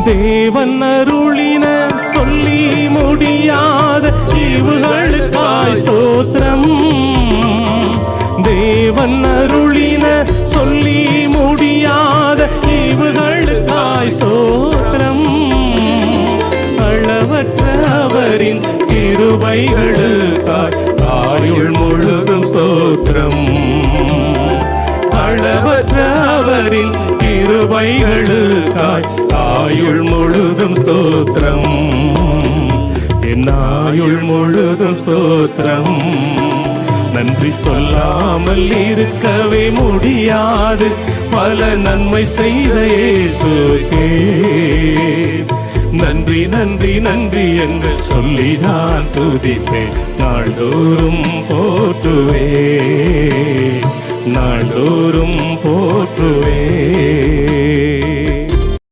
தேவன் அருளின சொல்லி முடியாத ஈவுகளுக்காய் ஸ்தோத்திரம். தேவன் அருளின சொல்லி முடியாத ஈவுகளுக்காய் ஸ்தோத்திரம். அளவற்ற அவரின் கிருபைகளுக்காய் ஆயுள் முழுதும் ஸ்தோத்திரம். அளவற்ற அவரின் கிருபைகளுக்காய் ஆயுள் முழுதும் ஸ்தோத்திரம். என் ஆயுள் முழுதும் ஸ்தோத்திரம். நன்றி சொல்லாமல் இருக்கவே முடியாது, பல நன்மை செய்த இயேசுவே. நன்றி நன்றி நன்றி என்று சொல்லி நான் துதிப்பேன், நாள்தோறும் போற்றுவேன், நாள்தோறும் போற்றுவேன்.